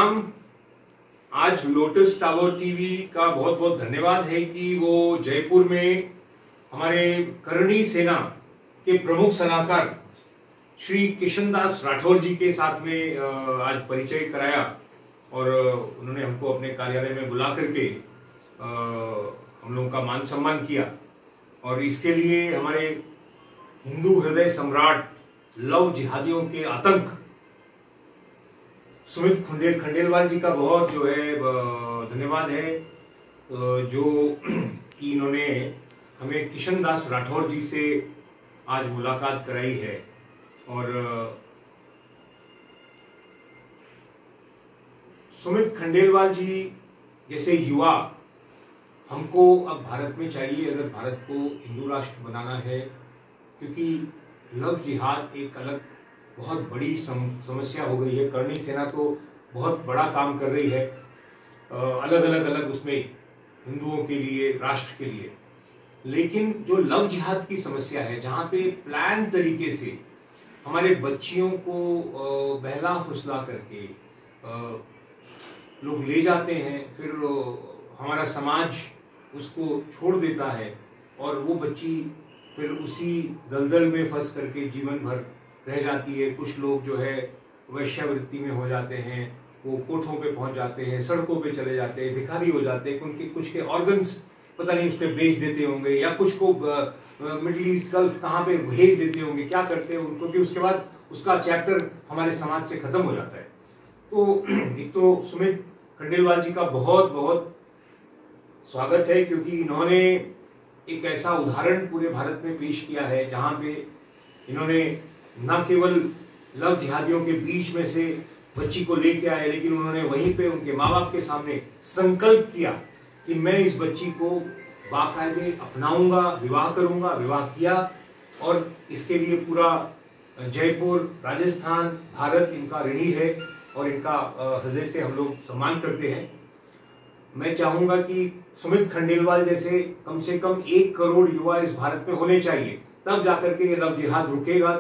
प्रणाम। आज lotus tower TV का बहुत बहुत धन्यवाद है कि वो जयपुर में हमारे करणी सेना के प्रमुख सलाहकार श्री किशनदास राठौर जी के साथ में आज परिचय कराया और उन्होंने हमको अपने कार्यालय में बुला करके हम लोगों का मान सम्मान किया। और इसके लिए हमारे हिंदू हृदय सम्राट लव जिहादियों के आतंक सुमित खंडेलवाल जी का बहुत जो है धन्यवाद है, जो कि इन्होंने हमें किशनदास राठौर जी से आज मुलाकात कराई है। और सुमित खंडेलवाल जी जैसे युवा हमको अब भारत में चाहिए, अगर भारत को हिंदू राष्ट्र बनाना है, क्योंकि लव जिहाद एक अलग बहुत बड़ी समस्या हो गई है। करणी सेना तो बहुत बड़ा काम कर रही है अलग उसमें हिंदुओं के लिए, राष्ट्र के लिए, लेकिन जो लव जिहाद की समस्या है, जहाँ पे प्लान तरीके से हमारे बच्चियों को बहला फुसला करके लोग ले जाते हैं, फिर हमारा समाज उसको छोड़ देता है और वो बच्ची फिर उसी दलदल में फंस करके जीवन भर रह जाती है। कुछ लोग जो है वैश्यावृत्ति में हो जाते हैं, वो कोठों पे पहुंच जाते हैं, सड़कों पे चले जाते हैं, भिखारी हो जाते हैं, उनके कुछ के ऑर्गन्स पता नहीं उस पर बेच देते होंगे, या कुछ को मिडिल ईस्ट गल्फ कहाँ पे भेज देते होंगे, क्या करते हैं उनको, कि उसके बाद उसका चैप्टर हमारे समाज से खत्म हो जाता है। तो एक तो सुमित खंडेलवाल जी का बहुत बहुत स्वागत है, क्योंकि इन्होंने एक ऐसा उदाहरण पूरे भारत में पेश किया है जहां पे इन्होंने न केवल लव जिहादियों के बीच में से बच्ची को लेके आए, लेकिन उन्होंने वहीं पे उनके माँ बाप के सामने संकल्प किया कि मैं इस बच्ची को बाकायदे अपनाऊंगा, विवाह करूंगा। विवाह किया और इसके लिए पूरा जयपुर, राजस्थान, भारत इनका ऋणी है और इनका हृदय से हम लोग सम्मान करते हैं। मैं चाहूंगा कि सुमित खंडेलवाल जैसे कम से कम 1 करोड़ युवा इस भारत में होने चाहिए, तब जाकर के ये लव जिहाद रुकेगा।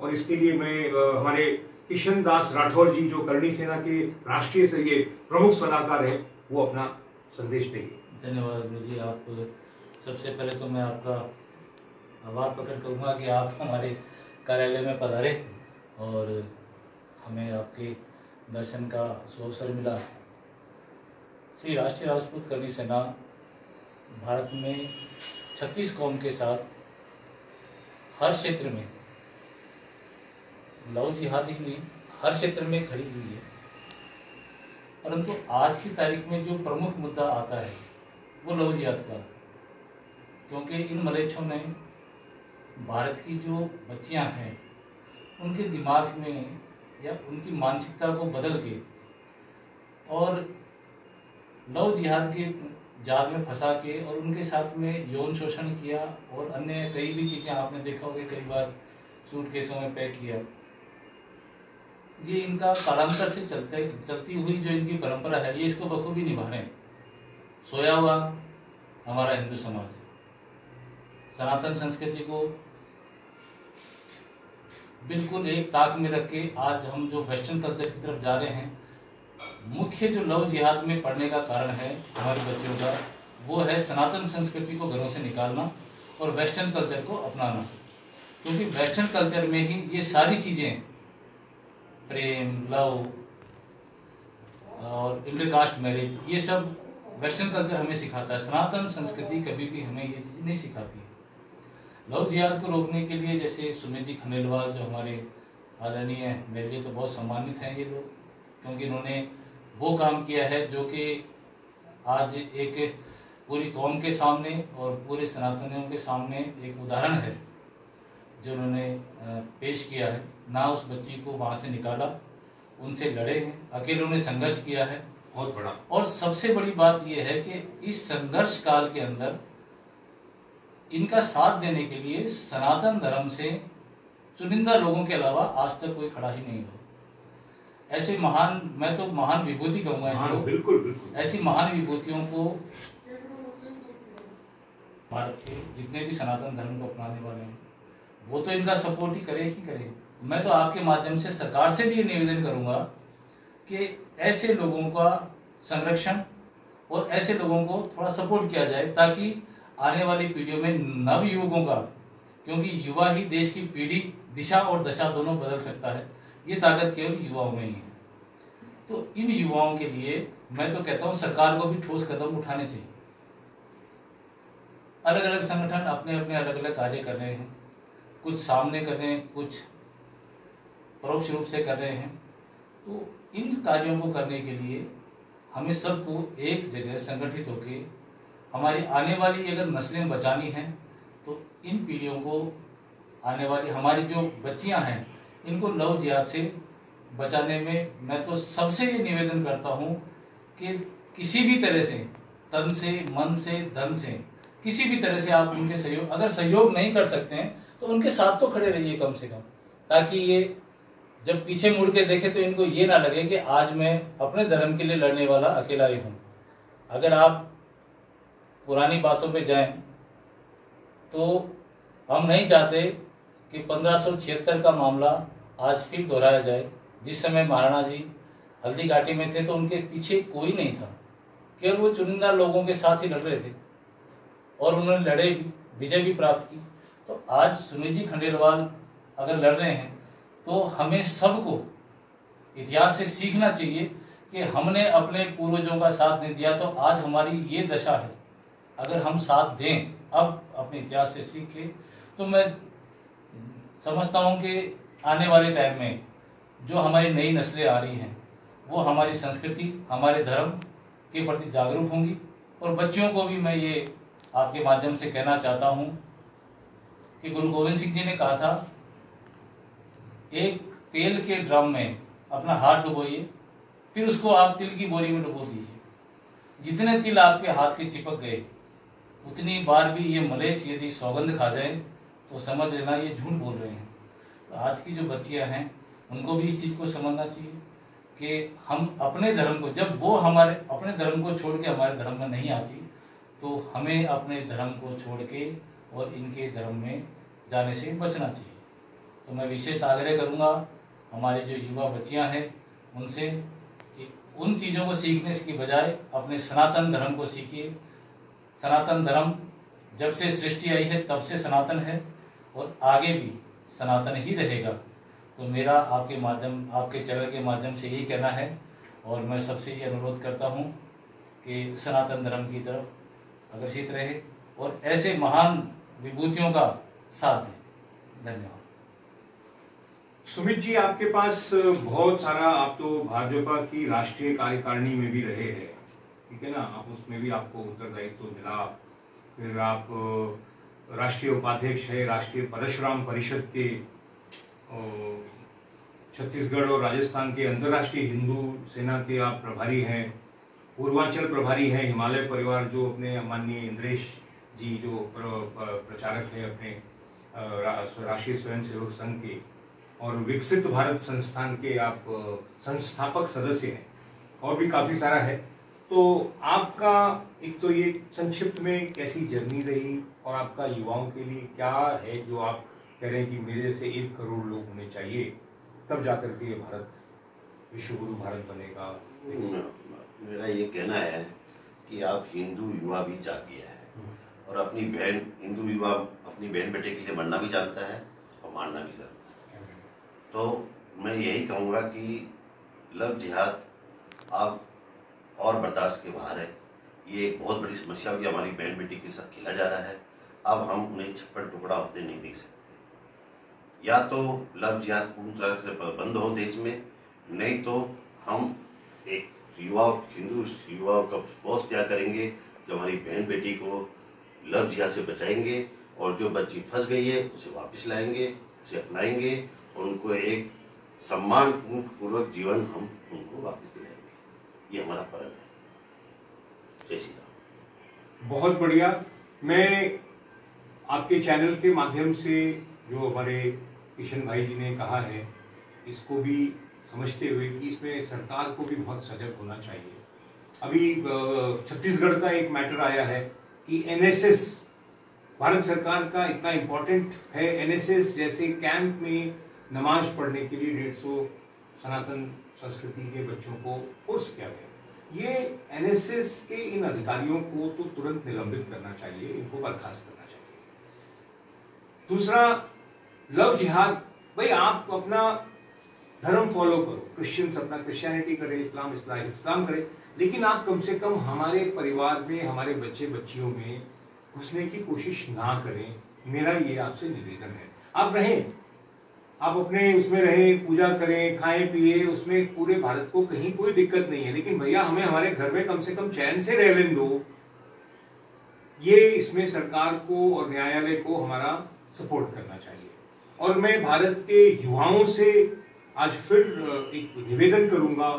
और इसके लिए मैं हमारे किशनदास राठौर जी, जो करणी सेना के राष्ट्रीय स्तरीय प्रमुख सलाहकार हैं, वो अपना संदेश देंगे। धन्यवाद गुरु जी। आप सबसे पहले तो मैं आपका आभार प्रकट करूंगा कि आप हमारे कार्यालय में पधारे और हमें आपके दर्शन का अवसर मिला। श्री राष्ट्रीय राजपूत करणी सेना भारत में 36 कौम के साथ हर क्षेत्र में, लव जिहाद ही नहीं, हर क्षेत्र में खड़ी हुई है। परंतु आज की तारीख में जो प्रमुख मुद्दा आता है वो लव जिहाद का, क्योंकि इन मलेच्छों ने भारत की जो बच्चियां हैं उनके दिमाग में या उनकी मानसिकता को बदल के और लव जिहाद के जाल में फंसा के और उनके साथ में यौन शोषण किया और अन्य कई भी चीज़ें आपने देखा होगा, कई बार सूटकेसों में पैक किया। ये इनका कालांतर से चलती हुई जो इनकी परंपरा है, ये इसको बखूबी निभा रहे हैं। सोया हुआ हमारा हिंदू समाज सनातन संस्कृति को बिल्कुल एक ताक में रख के आज हम जो वेस्टर्न कल्चर की तरफ जा रहे हैं, मुख्य जो लव जिहाद में पढ़ने का कारण है हमारे बच्चों का, वो है सनातन संस्कृति को घरों से निकालना और वेस्टर्न कल्चर को अपनाना। क्योंकि वेस्टर्न कल्चर में ही ये सारी चीज़ें, प्रेम, लव और इंटरकास्ट मैरिज, ये सब वेस्टर्न कल्चर हमें सिखाता है। सनातन संस्कृति कभी भी हमें ये चीज़ नहीं सिखाती है। लव जिहाद को रोकने के लिए जैसे सुमित जी खंडेलवाल जो हमारे आदरणीय हैं, मेरे लिए तो बहुत सम्मानित हैं ये लोग, क्योंकि इन्होंने वो काम किया है जो कि आज एक पूरी कौम के सामने और पूरे सनातनियों के सामने एक उदाहरण है जो उन्होंने पेश किया है। ना उस बच्ची को वहाँ से निकाला, उनसे लड़े हैं, अकेले उन्होंने संघर्ष किया है बहुत बड़ा। और सबसे बड़ी बात यह है कि इस संघर्ष काल के अंदर इनका साथ देने के लिए सनातन धर्म से चुनिंदा लोगों के अलावा आज तक कोई खड़ा ही नहीं हुआ। ऐसे महान, मैं तो महान विभूति कहूंगा, बिल्कुल बिल्कुल, ऐसी महान विभूतियों को भारत के जितने भी सनातन धर्म को अपनाने वाले हैं वो तो इनका सपोर्ट ही करे। मैं तो आपके माध्यम से सरकार से भी ये निवेदन करूंगा कि ऐसे लोगों का संरक्षण और ऐसे लोगों को थोड़ा सपोर्ट किया जाए, ताकि आने वाली पीढ़ियों में नव युवकों का, क्योंकि युवा ही देश की पीढ़ी दिशा और दशा दोनों बदल सकता है, ये ताकत केवल युवाओं में ही है। तो इन युवाओं के लिए मैं तो कहता हूँ सरकार को भी ठोस कदम उठाने चाहिए। अलग अलग संगठन अपने अपने अलग अलग कार्य कर रहे हैं, कुछ सामने कर रहे हैं, कुछ परोक्ष रूप से कर रहे हैं। तो इन कार्यों को करने के लिए हमें सबको एक जगह संगठित होकर हमारी आने वाली अगर नस्लें बचानी हैं, तो इन पीढ़ियों को, आने वाली हमारी जो बच्चियां हैं, इनको लव जिहाद से बचाने में मैं तो सबसे ये निवेदन करता हूँ कि किसी भी तरह से, तन से, मन से, धन से, किसी भी तरह से आप उनके सहयोग, अगर सहयोग नहीं कर सकते हैं तो उनके साथ तो खड़े रहिए कम से कम, ताकि ये जब पीछे मुड़ के देखे तो इनको ये ना लगे कि आज मैं अपने धर्म के लिए लड़ने वाला अकेला ही हूँ। अगर आप पुरानी बातों पे जाएं तो हम नहीं चाहते कि 1576 का मामला आज फिर दोहराया जाए। जिस समय महाराणा जी हल्दी घाटी में थे तो उनके पीछे कोई नहीं था, केवल वो चुनिंदा लोगों के साथ ही लड़ रहे थे और उन्होंने लड़े भी, विजय भी प्राप्त की। तो आज सुनील जी खंडेलवाल अगर लड़ रहे हैं तो हमें सबको इतिहास से सीखना चाहिए कि हमने अपने पूर्वजों का साथ नहीं दिया तो आज हमारी ये दशा है। अगर हम साथ दें अब अपने इतिहास से सीख के, तो मैं समझता हूँ कि आने वाले टाइम में जो हमारी नई नस्लें आ रही हैं वो हमारी संस्कृति, हमारे धर्म के प्रति जागरूक होंगी। और बच्चियों को भी मैं ये आपके माध्यम से कहना चाहता हूँ कि गुरु गोविंद सिंह जी ने कहा था, एक तेल के ड्रम में अपना हाथ डुबोइए, फिर उसको आप तिल की बोरी में डुबो दीजिए। जितने तिल आपके हाथ के चिपक गए, उतनी बार भी ये मलेच्छ यदि सौगंध खा जाए तो समझ लेना ये झूठ बोल रहे हैं। तो आज की जो बच्चियां हैं उनको भी इस चीज़ को समझना चाहिए कि हम अपने धर्म को, जब वो हमारे अपने धर्म को छोड़ के हमारे धर्म में नहीं आती, तो हमें अपने धर्म को छोड़ के और इनके धर्म में जाने से बचना चाहिए। तो मैं विशेष आग्रह करूंगा हमारे जो युवा बच्चियां हैं उनसे कि उन चीज़ों को सीखने की बजाय अपने सनातन धर्म को सीखिए। सनातन धर्म जब से सृष्टि आई है तब से सनातन है और आगे भी सनातन ही रहेगा। तो मेरा आपके माध्यम, आपके चैनल के माध्यम से यही कहना है और मैं सबसे ये अनुरोध करता हूँ कि सनातन धर्म की तरफ आकर्षित रहे और ऐसे महान विभूतियों का साथ दें। धन्यवाद। सुमित जी, आपके पास बहुत सारा, आप तो भाजपा की राष्ट्रीय कार्यकारिणी में भी रहे हैं, ठीक है ना, आप उसमें भी आपको उत्तरदायित्व मिला। फिर आप राष्ट्रीय उपाध्यक्ष है राष्ट्रीय परशुराम परिषद के, छत्तीसगढ़ और राजस्थान के अंतर्राष्ट्रीय हिंदू सेना के आप प्रभारी हैं, पूर्वांचल प्रभारी हैं, हिमालय परिवार जो अपने माननीय इंद्रेश जी जो प्रचारक है अपने राष्ट्रीय स्वयंसेवक संघ के, और विकसित भारत संस्थान के आप संस्थापक सदस्य हैं, और भी काफ़ी सारा है। तो आपका एक तो ये संक्षिप्त में कैसी जर्नी रही और आपका युवाओं के लिए क्या है जो आप कह रहे हैं कि मेरे से 1 करोड़ लोग होने चाहिए तब जाकर के ये भारत विश्व गुरु भारत बनेगा? मेरा ये कहना है कि आप हिंदू युवा भी जाग गया है और अपनी बहन, हिंदू युवा अपनी बहन बेटे के लिए मरना भी जानता है और मारना भी जानता है। तो मैं यही कहूँगा कि लव जिहाद आप और बर्दाश्त के बाहर है। ये एक बहुत बड़ी समस्या भी हमारी बहन बेटी के साथ खेला जा रहा है। अब हम उन्हें छप्पन टुकड़ा होते नहीं देख सकते। या तो लव जिहाद पूर्ण तरह से बंद हो देश में, नहीं तो हम एक हिंदू युवाओं का फोर्स तैयार करेंगे जो हमारी बहन बेटी को लव जिहाद से बचाएंगे और जो बच्ची फंस गई है उसे वापस लाएंगे, उसे अपनाएंगे और उनको एक सम्मान पूर्वक जीवन हम उनको वापस दिलाएंगे। ये हमारा फर्ज है। जय श्री राम। बहुत बढ़िया। मैं आपके चैनल के माध्यम से जो हमारे किशन भाई जी ने कहा है इसको भी समझते हुए कि इसमें सरकार को भी बहुत सजग होना चाहिए। अभी छत्तीसगढ़ का एक मैटर आया है कि एनएसएस भारत सरकार का इतना इम्पोर्टेंट है, एनएसएस जैसे कैंप में नमाज पढ़ने के लिए 150 सनातन संस्कृति के बच्चों को फोर्स किया गया। ये एनएसएस के इन अधिकारियों को तो तुरंत निलंबित करना चाहिए, इनको बर्खास्त करना चाहिए। दूसरा, लव जिहाद, भाई आप अपना धर्म फॉलो करो, क्रिश्चियंस अपना क्रिश्चियनिटी करे, इस्लाम करे, लेकिन आप कम से कम हमारे परिवार में, हमारे बच्चे बच्चियों में घुसने की कोशिश ना करें। मेरा ये आपसे निवेदन है। आप रहें, आप अपने उसमें रहें, पूजा करें, खाएं पिए, उसमें पूरे भारत को कहीं कोई दिक्कत नहीं है, लेकिन भैया हमें हमारे घर में कम से कम चैन से रह लेने दो। ये इसमें सरकार को और न्यायालय को हमारा सपोर्ट करना चाहिए। और मैं भारत के युवाओं से आज फिर एक निवेदन करूंगा,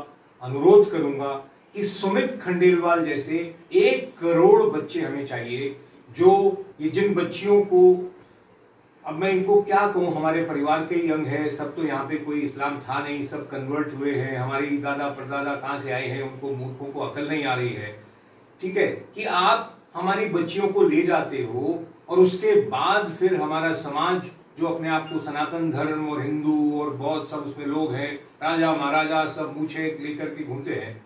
अनुरोध करूंगा कि सुमित खंडेलवाल जैसे 1 करोड़ बच्चे हमें चाहिए, जो ये जिन बच्चियों को, अब मैं इनको क्या कहूं, हमारे परिवार के ही अंग है, सब तो यहाँ पे कोई इस्लाम था नहीं, सब कन्वर्ट हुए हैं, हमारी दादा परदादा कहाँ से आए हैं, उनको मूर्खों को अकल नहीं आ रही है, ठीक है, कि आप हमारी बच्चियों को ले जाते हो और उसके बाद फिर हमारा समाज जो अपने आप को सनातन धर्म और हिंदू और बहुत सब उसमें लोग हैं, राजा महाराजा सब मूछे लेकर के घूमते हैं,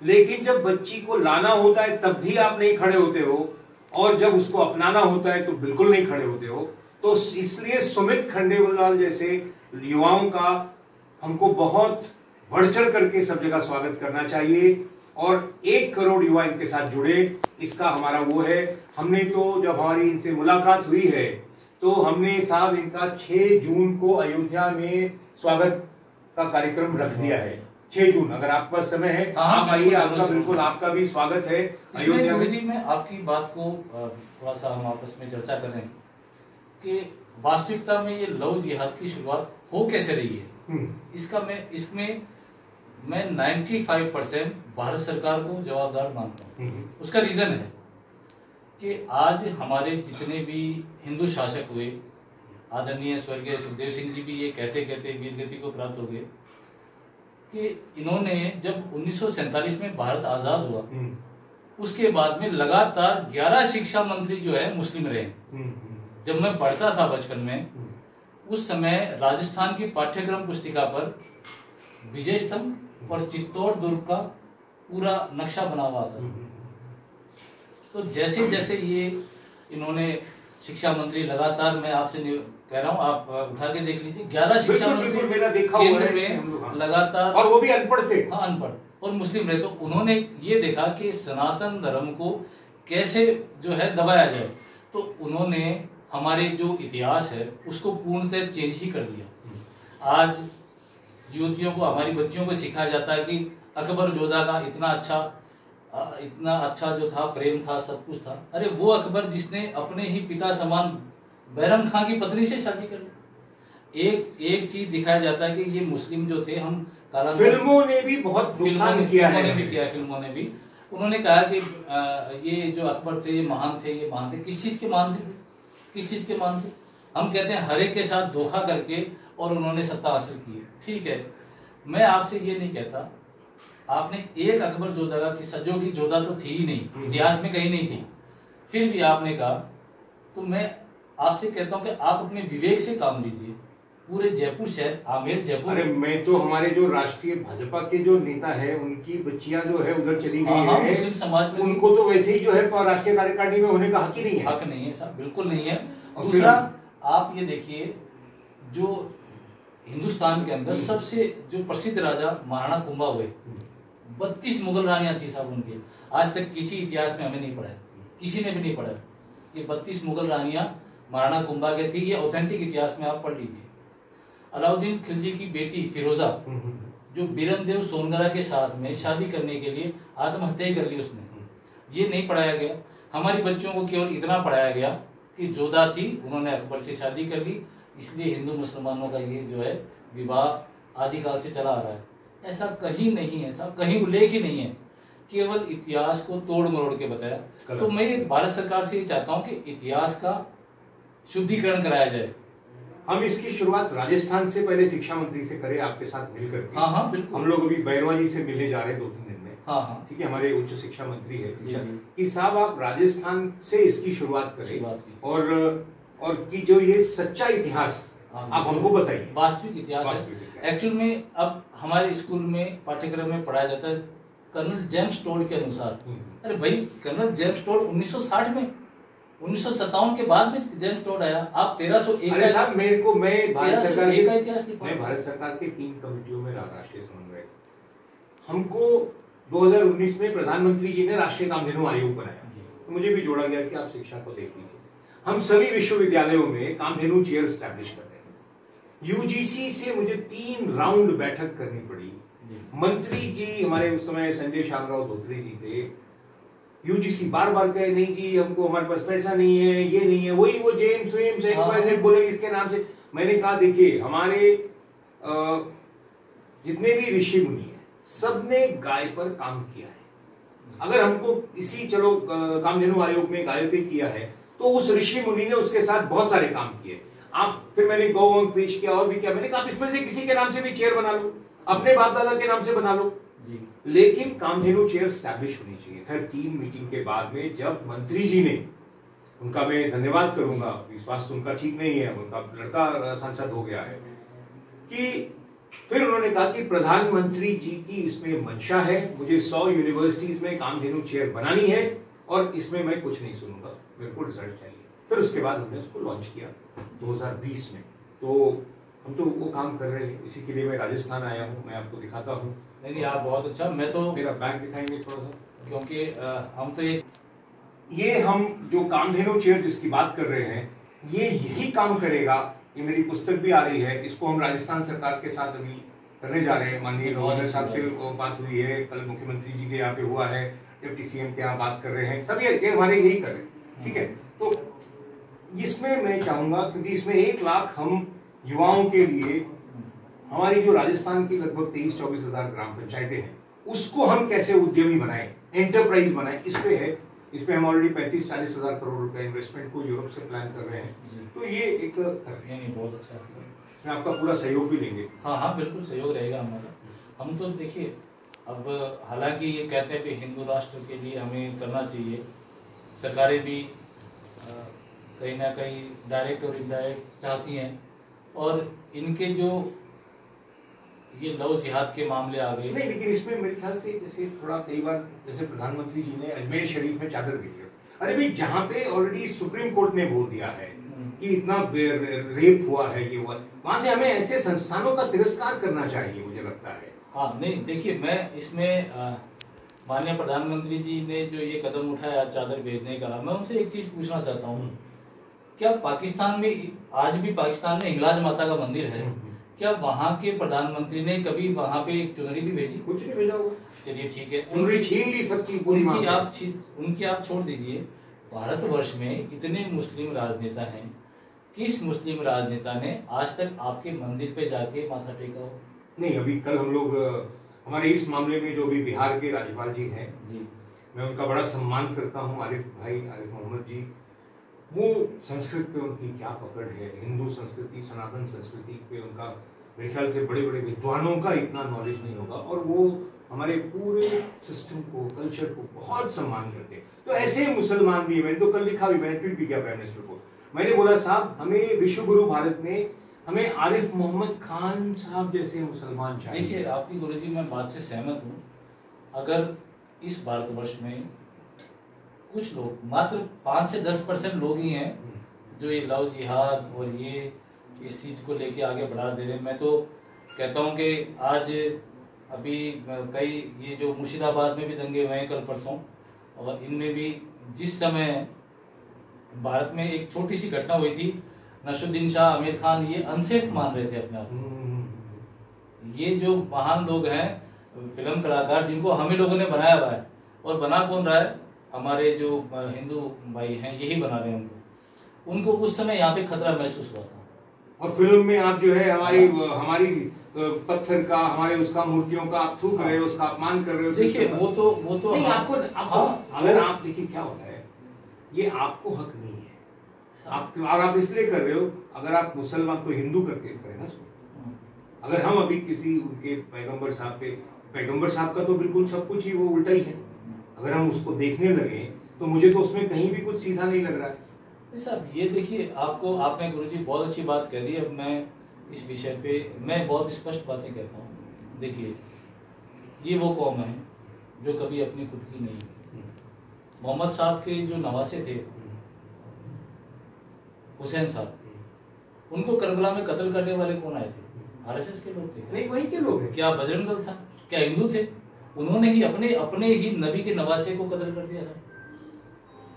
लेकिन जब बच्ची को लाना होता है तब भी आप नहीं खड़े होते हो, और जब उसको अपनाना होता है तो बिल्कुल नहीं खड़े होते हो। तो इसलिए सुमित खंडेलवाल जैसे युवाओं का हमको बहुत बढ़ चढ़ करके सब जगह स्वागत करना चाहिए, और 1 करोड़ युवा इनके साथ जुड़े, इसका हमारा वो है। हमने तो जब हमारी इनसे मुलाकात हुई है तो हमने साहब इनका 6 जून को अयोध्या में स्वागत का कार्यक्रम रख दिया है। 6 जून, अगर आपके पास समय है आप आइए, आपका बिल्कुल, आपका भी स्वागत है अयोध्या में। जी, मैं आपकी बात को थोड़ा सा हम आपस में चर्चा करें कि वास्तविकता में ये लव जिहाद की शुरुआत हो कैसे रही है। इसमें मैं 95% भारत सरकार को जवाबदार मानता हूँ। उसका रीजन है कि आज हमारे जितने भी हिंदू शासक हुए, आदरणीय स्वर्गीय सुखदेव सिंह जी भी ये कहते कहते वीरगति को प्राप्त हो गए कि इन्होंने जब 1947 में भारत आजाद हुआ, उसके बाद में लगातार 11 शिक्षा मंत्री जो है मुस्लिम रहे। जब मैं पढ़ता था बचपन में, उस समय राजस्थान की पाठ्यक्रम पुस्तिका पर विजय स्तंभ और चित्तौड़ दुर्ग का पूरा नक्शा बना हुआ था। तो जैसे जैसे ये इन्होंने शिक्षा मंत्री लगातार, मैं आपसे कह रहा हूँ, आप उठा के देख लीजिए, 11 शिक्षा मंत्री मेरा देखा केंद्र में लगातार, और वो भी अनपढ़ से, हाँ अनपढ़ और मुस्लिम रहे। तो उन्होंने ये देखा कि सनातन धर्म को कैसे जो है दबाया जाए, तो उन्होंने हमारे जो इतिहास है उसको पूर्णतः चेंज ही कर दिया। आज युवतियों को, हमारी बच्चियों को सिखाया जाता है कि अकबर जोधा का इतना अच्छा जो था, प्रेम था, सब कुछ था। अरे वो अकबर जिसने अपने ही पिता समान बैरम खां की पत्नी से शादी कर ली। एक चीज दिखाया जाता है कि ये मुस्लिम जो थे, हम फिल्मों ने भी बहुत नुकसान किया है। फिल्मों ने भी उन्होंने कहा कि ये जो अकबर थे ये महान थे, ये महान थे। किस चीज के महान थे? किस चीज के महान थे? हम कहते हैं हर एक के साथ धोखा करके और उन्होंने सत्ता हासिल की। ठीक है, मैं आपसे ये नहीं कहता, आपने एक अकबर जोधा का किस्सा, जो कि जोधा तो थी ही नहीं, इतिहास में कहीं नहीं थी, फिर भी आपने कहा, तो मैं आपसे कहता हूं कि आप अपने विवेक से काम लीजिए। पूरे जयपुर शहर, आमेर जयपुर, अरे मैं तो हमारे जो राष्ट्रीय भाजपा के जो नेता है उनकी बच्चियां जो है उधर चली गई है, मुस्लिम समाज में उनको तो वैसे ही जो है राष्ट्रीय कार्यकारिणी में होने का हक ही नहीं है। हक नहीं है साहब, बिल्कुल नहीं है। दूसरा, आप ये देखिए, जो हिंदुस्तान के अंदर सबसे जो प्रसिद्ध राजा महाराणा कुंभा हुए, 32 मुगल रानियां थी साहब उनके। आज तक किसी इतिहास में हमें नहीं पढ़ा है, किसी ने भी नहीं पढ़ा। ये 32 मुगल रानियां महाराणा कुंभा के थी, ये ऑथेंटिक इतिहास में आप पढ़ लीजिए। अलाउद्दीन खिलजी की बेटी फिरोजा, जो बीरन देव सोनगरा के साथ में शादी करने के लिए आत्महत्या कर ली उसने, ये नहीं पढ़ाया गया। हमारी बच्चों को केवल इतना पढ़ाया गया कि जोधा थी, उन्होंने अकबर से शादी कर ली, इसलिए हिंदू मुसलमानों का ये जो है विवाह आदिकाल से चला आ रहा है। ऐसा कहीं नहीं है साहब, कहीं उल्लेख ही नहीं है, केवल इतिहास को तोड़ मरोड़ के बताया। तो मैं भारत सरकार से ये चाहता हूँ कि इतिहास का शुद्धिकरण कराया जाए। हम इसकी शुरुआत राजस्थान से पहले शिक्षा मंत्री से करें, आपके साथ मिलकर के। हाँ बिल्कुल। हम लोग अभी बैरवा जी से मिलने जा रहे हैं 2-3 दिन में। हाँ ठीक है, हमारे उच्च शिक्षा मंत्री है जी। कि साहब आप राजस्थान से इसकी शुरुआत करें और कि जो ये सच्चा इतिहास आप हमको बताइए, वास्तविक इतिहास है। है। एक्चुअल में अब हमारे स्कूल में पाठ्यक्रम में पढ़ाया जाता है कर्नल जेम्स टोड के अनुसार। अरे भाई, कर्नल जेम्स टोड 1960 में, 1957 के बाद में जेम्स टोड आया। आप 1301 अरे साहब, मैं भारत सरकार का इतिहास लिखा। मैं भारत सरकार के 3 कमेटियों में राष्ट्रीय समन्वय। हमको 2019 में प्रधानमंत्री जी ने राष्ट्रीय कामधेनु आयोग बनाया, तो मुझे भी जोड़ा गया कि आप शिक्षा को देख लीजिए। हम सभी विश्वविद्यालयों में कामधेनु चेयर स्टैब्लिश कर रहे हैं। यूजीसी से मुझे 3 राउंड बैठक करनी पड़ी। मंत्री जी हमारे उस समय संजय श्यामराव धोत्रे जी थे। यूजीसी बार बार कहे नहीं जी हमको, हमारे पास पैसा नहीं है, ये नहीं है, वही वो जेम्स वेम्स XYZ बोले इसके नाम से। मैंने कहा देखिए, हमारे जितने भी ऋषि मुनि हैं सबने गाय पर काम किया है। अगर हमको इसी चलो कामधेनु आयोग में गाय पे किया है, तो उस ऋषि मुनि ने उसके साथ बहुत सारे काम किए। आप फिर मैंने गौवंश पेश किया और भी क्या, मैंने कहा इसमें से किसी के नाम से भी चेयर बना लो, अपने बाप दादा के नाम से बना लो जी। लेकिन कामधेनु चेयर स्टैब्लिश होनी चाहिए। खैर 3 मीटिंग के बाद में जब मंत्री जी ने, उनका मैं धन्यवाद करूंगा, विश्वास तो उनका ठीक नहीं है, उनका लड़का सांसद हो गया है, कि फिर उन्होंने कहा कि प्रधानमंत्री जी की इसमें मंशा है, मुझे 100 यूनिवर्सिटीज में कामधेनु चेयर बनानी है और इसमें मैं कुछ नहीं सुनूंगा, मेरे को रिजल्ट चाहिए। फिर उसके बाद हमने उसको लॉन्च किया 2020 में। तो हम तो वो काम कर रहे हैं, इसी के लिए मैं राजस्थान आया हूँ, मैं आपको दिखाता हूँ। नहीं आप बहुत अच्छा, मैं तो मेरा बैग दिखाएंगे थोड़ा सा, क्योंकि हम तो ये हम जो कामधेनु चेयर जिसकी बात कर रहे हैं, ये यही काम करेगा। ये मेरी पुस्तक भी आ रही है, इसको हम राजस्थान सरकार के साथ अभी करने जा रहे हैं। माननीय गवर्नर साहब से बात हुई है, कल मुख्यमंत्री जी के यहाँ पे हुआ है, डिप्टी सीएम के यहाँ बात कर रहे हैं, सब ये हमारे यही कर रहे हैं, ठीक है। तो इसमें मैं चाहूंगा, क्योंकि इसमें 1 लाख हम युवाओं के लिए, हमारी जो राजस्थान की लगभग 23-24 हजार ग्राम पंचायतें हैं, उसको हम कैसे उद्यमी बनाएं, एंटरप्राइज बनाएं, इस पे है। इस पे हम ऑलरेडी 35-40 हजार करोड़ रुपए इन्वेस्टमेंट को यूरोप से प्लान कर रहे हैं। तो ये एक कर रहे हैं, बहुत अच्छा, इसमें आपका पूरा सहयोग भी लेंगे। हाँ बिल्कुल सहयोग रहेगा हमारा। हम तो देखिए, अब हालांकि ये कहते हैं कि हिंदू राष्ट्र के लिए हमें करना चाहिए, सरकारें भी कहीं ना कहीं डायरेक्ट और इनडायरेक्ट चाहती हैं, और इनके जो ये लव जिहाद के मामले आ गए नहीं, लेकिन इसमें मेरे ख्याल से जैसे थोड़ा कई बार, जैसे प्रधानमंत्री जी ने अजमेर शरीफ में चादर दी है, अरे भाई जहाँ पे ऑलरेडी सुप्रीम कोर्ट ने बोल दिया है कि इतना रेप हुआ है, ये हुआ, वहां से हमें ऐसे संस्थानों का तिरस्कार करना चाहिए, मुझे लगता है। हाँ नहीं, देखिए मैं इसमें माननीय प्रधानमंत्री जी ने जो ये कदम उठाया चादर भेजने का, मैं उनसे एक चीज पूछना चाहता हूँ, क्या पाकिस्तान में, आज भी पाकिस्तान में हिंगलाज माता का मंदिर है, क्या वहाँ के प्रधानमंत्री ने कभी वहाँ पे एक चुनरी भी भेजी? कुछ नहीं भेजा होगा। चलिए ठीक है, चुनरी छीन ली सबकी, उनकी आप छोड़ दीजिए। भारतवर्ष में इतने मुस्लिम राजनेता हैं, किस मुस्लिम राजनेता ने आज तक आपके मंदिर पे जाके माथा टेका हो? नहीं, अभी कल हम लोग हमारे इस मामले में जो भी बिहार के राज्यपाल जी हैं जी, मैं उनका बड़ा सम्मान करता हूँ, आरिफ मोहम्मद जी, वो संस्कृत पे उनकी क्या पकड़ है, हिंदू संस्कृति, सनातन संस्कृति पे उनका मेरे ख्याल से बड़े बड़े विद्वानों का इतना नॉलेज नहीं होगा, और वो हमारे पूरे सिस्टम को, कल्चर को बहुत सम्मान करते हैं। तो ऐसे मुसलमान भी, मैंने तो कल लिखा भी, मैंने ट्वीट भी किया प्राइम मिनिस्टर को, मैंने बोला साहब हमें विश्व गुरु भारत में हमें आरिफ मोहम्मद खान साहब जैसे मुसलमान चाहिए। देखिए आपकी गुरुजी, मैं बात से सहमत हूँ। अगर इस भारतवर्ष में कुछ लोग, मात्र 5 से 10% लोग ही हैं जो ये लव जिहाद और ये इस चीज़ को लेके आगे बढ़ा दे रहे हैं। मैं तो कहता हूँ कि आज अभी कई ये जो मुर्शिदाबाद में भी दंगे हुए हैं कल परसों, और इनमें भी जिस समय भारत में एक छोटी सी घटना हुई थी, नसरुद्दीन शाह, आमिर खान, ये अनसेफ मान रहे थे अपने आप को। ये जो महान लोग हैं, फिल्म कलाकार, जिनको हम ही लोगों ने बनाया हुआ है, और बना कौन रहा है? हमारे जो हिंदू भाई हैं, यही बना रहे हैं उनको उस समय यहाँ पे खतरा महसूस हुआ था। और फिल्म में आप जो है हमारी पत्थर का, हमारे उसका मूर्तियों का आप थूक रहे हो, उसका अपमान कर रहे हो। देखिए वो तो नहीं, आपको अगर आप देखिए क्या होता है, ये आपको हक नहीं है आप, और आप इसलिए कर रहे हो। अगर आप मुसलमान को हिंदू करके करें ना, अगर हम अभी किसी उनके पैगंबर साहब का तो बिल्कुल सब कुछ ही वो उल्टा ही है, अगर हम उसको देखने लगे तो मुझे तो उसमें कहीं भी कुछ सीधा नहीं लग रहा है। साहब ये देखिए, आपने गुरुजी बहुत अच्छी बात कह दी। अब मैं इस विषय पे मैं बहुत स्पष्ट बातें कहता हूँ। देखिए, ये वो कौम है जो कभी अपनी खुद की नहीं। मोहम्मद साहब के जो नवासे थे, हुसैन साहब, उनको करबला में कत्ल करने वाले कौन आए थे? आरएसएस के लोग थे। नहीं, वही के लोग हैं। क्या बजरंग दल था? क्या हिंदू थे? उन्होंने ही अपने ही नबी के नवासे को कत्ल कर दिया था।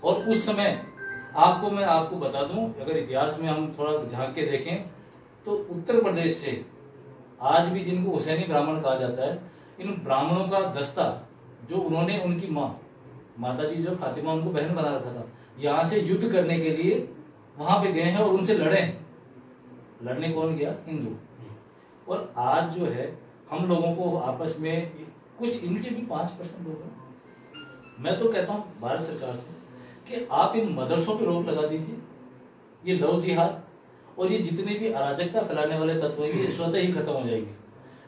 और उस समय मैं आपको बता दूं, अगर इतिहास में हम थोड़ा झांक के देखें तो उत्तर प्रदेश से आज भी जिनको हुसैनी ब्राह्मण कहा जाता है, इन ब्राह्मणों का दस्ता जो उन्होंने उनकी माता जी जो फातिमा उनको बहन बना रखा था, यहाँ से युद्ध करने के लिए वहां पे गए हैं और उनसे लड़े। लड़ने कौन गया? हिंदू। और आज जो है हम लोगों को आपस में कुछ इनके भी 5% लोग हैं। मैं तो कहता हूँ भारत सरकार से कि आप इन मदरसों पे रोक लगा दीजिए। ये लव जिहाद और ये जितने भी अराजकता फैलाने वाले तत्व हैं, ये स्वतः ही खत्म हो जाएंगे,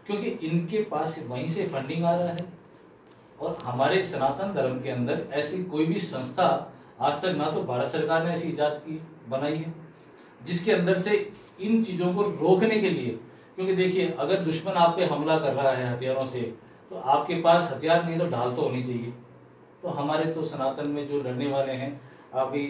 क्योंकि इनके पास वहीं से फंडिंग आ रहा है। और हमारे सनातन धर्म के अंदर ऐसी कोई भी संस्था आज तक ना तो भारत सरकार ने ऐसी इजाद की बनाई है जिसके अंदर से इन चीजों को रोकने के लिए। क्योंकि देखिए, अगर दुश्मन आप पे हमला कर रहा है हथियारों से, तो आपके पास हथियार नहीं तो ढाल तो होनी चाहिए। तो हमारे तो सनातन में जो लड़ने वाले हैं, अभी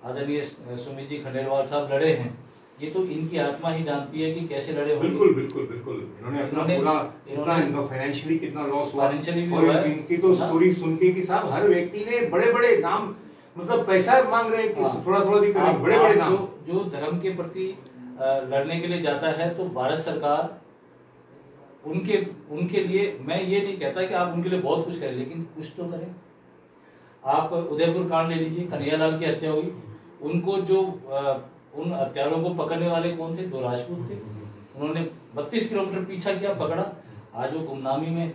आदरणीय सुमित जी खंडेलवाल साहब लड़े हैं, ये तो इनकी आत्मा ही जानती है कि कैसे लड़े होंगे। बिल्कुल बिल्कुल बिल्कुल। इन्होंने इनका फाइनेंशियली कितना लॉस हुआ, और इनकी तो स्टोरी सुन के कि साहब हर व्यक्ति ने बड़े बड़े नाम, मतलब पैसा मांग रहे हैं कि थोड़ा थोड़ा भी करें, बड़े बड़े नाम। जो धर्म के प्रति लड़ने के लिए जाता है, तो भारत सरकार उनके लिए, मैं ये नहीं कहता कि आप उनके लिए बहुत कुछ करें, लेकिन कुछ तो करें। आप उदयपुर कांड ले लीजिए, कन्हैयालाल की हत्या हुई, उनको जो उन हत्यारों को पकड़ने वाले कौन थे? 2 राजपूत थे। उन्होंने 32 किलोमीटर पीछा किया, पकड़ा, आज वो गुमनामी में है।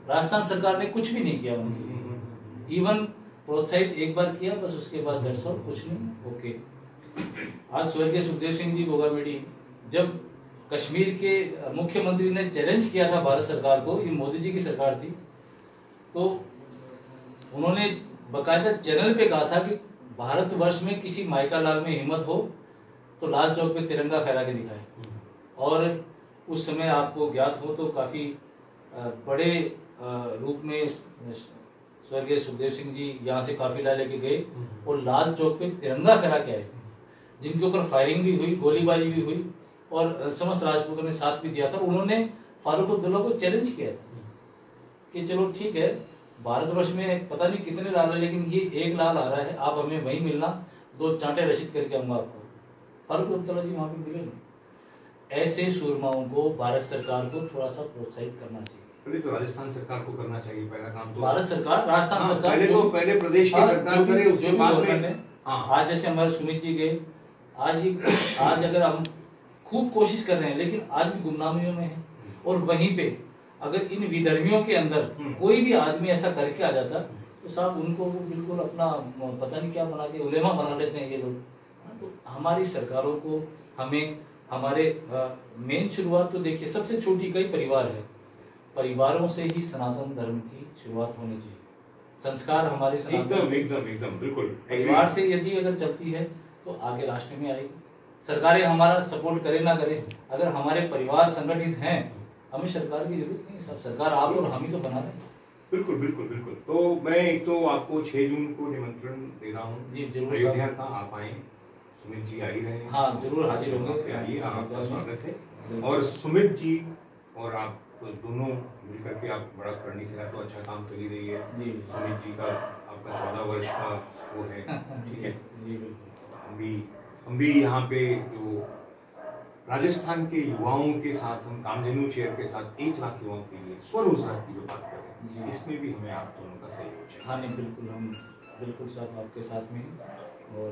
राजस्थान सरकार ने कुछ भी नहीं किया उनके लिए, इवन प्रोत्साहित एक बार किया, बस उसके बाद दैट्स ऑल, कुछ नहीं। ओके। आज स्वर्गीय सुखदेव सिंह जी गोगामेडी, जब कश्मीर के मुख्यमंत्री ने चैलेंज किया था भारत सरकार को, ये मोदी जी की सरकार थी, तो उन्होंने बकायदा चैनल पे कहा था कि भारतवर्ष में किसी माइका लाल में हिम्मत हो तो लाल चौक पे तिरंगा फहरा के दिखाए। और उस समय आपको ज्ञात हो तो काफी बड़े रूप में स्वर्गीय सुखदेव सिंह जी यहाँ से काफिला लेके गए और लाल चौक पे तिरंगा फहरा के आए, जिनके ऊपर फायरिंग भी हुई, गोलीबारी भी हुई, और समस्त राजपूतों ने साथ भी दिया था। उन्होंने फारूक अब्दुल्ला को चैलेंज किया था कि चलो ठीक है, भारतवर्ष में पता नहीं कितने लाल है, लेकिन ये एक लाल आ रहा है, आप हमें वहीं मिलना, 2 चांटे रसीद करके आऊंगा आपको। फारूक अब्दुल्ला जी वहां पे मिले नहीं। ऐसे सूरमाओं को भारत सरकार को थोड़ा सा प्रोत्साहित करना चाहिए। पहले तो राजस्थान सरकार को करना चाहिए, पहला काम तो भारत सरकार, राजस्थान सरकार, पहले प्रदेश की सरकार करे, उसके बाद में। आज जैसे हमारे सुमित जी गए, आज अगर हम खूब कोशिश कर रहे हैं, लेकिन आज भी गुमनामियों में है। और वहीं पे अगर इन विधर्मियों के अंदर कोई भी आदमी ऐसा करके आ जाता, तो साहब उनको वो बिल्कुल अपना पता नहीं क्या बना के उलेमा बना लेते हैं ये लोग। तो हमारी सरकारों को, हमें हमारे मेन शुरुआत तो देखिए, सबसे छोटी कई परिवार है, परिवारों से ही सनातन धर्म की शुरुआत होनी चाहिए। संस्कार हमारे एकदम एकदम एकदम बिल्कुल परिवार से यदि अगर चलती है तो आगे राष्ट्र में आएगी। सरकारें हमारा सपोर्ट करे ना करे, अगर हमारे परिवार संगठित हैं, हमें सरकार की जरूरत नहीं। सब सरकार आप और हम ही तो बना रहे हैं। बिल्कुल बिल्कुल बिल्कुल। तो मैं एक तो आपको 6 जून को निमंत्रण दे रहा हूँ जी, जरूर अयोध्या का, आप आए, सुमित जी आ ही रहे हैं। हाँ, जरूर हाजिर होंगे, आइए, आपका स्वागत है। और सुमित जी और आप दोनों मिलकर के आप बड़ा करनी से तो अच्छा काम कर ही रही है जी। सुमित जी का आपका 14 वर्ष का वो है, ठीक है जी बिल्कुल। हम भी यहाँ पे जो राजस्थान के युवाओं के साथ हम कामधेनु चेयर के साथ 1 लाख युवाओं के लिए स्वरोजगार की जो बात कर रहे हैं, इसमें भी हमें आप दोनों का सहयोग चाहिए। हाँ नहीं, बिल्कुल, हम बिल्कुल सब आपके साथ में हैं, और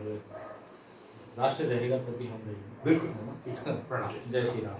राष्ट्र रहेगा तभी हम रहेंगे। बिल्कुल। प्रणाम। जय श्री राम।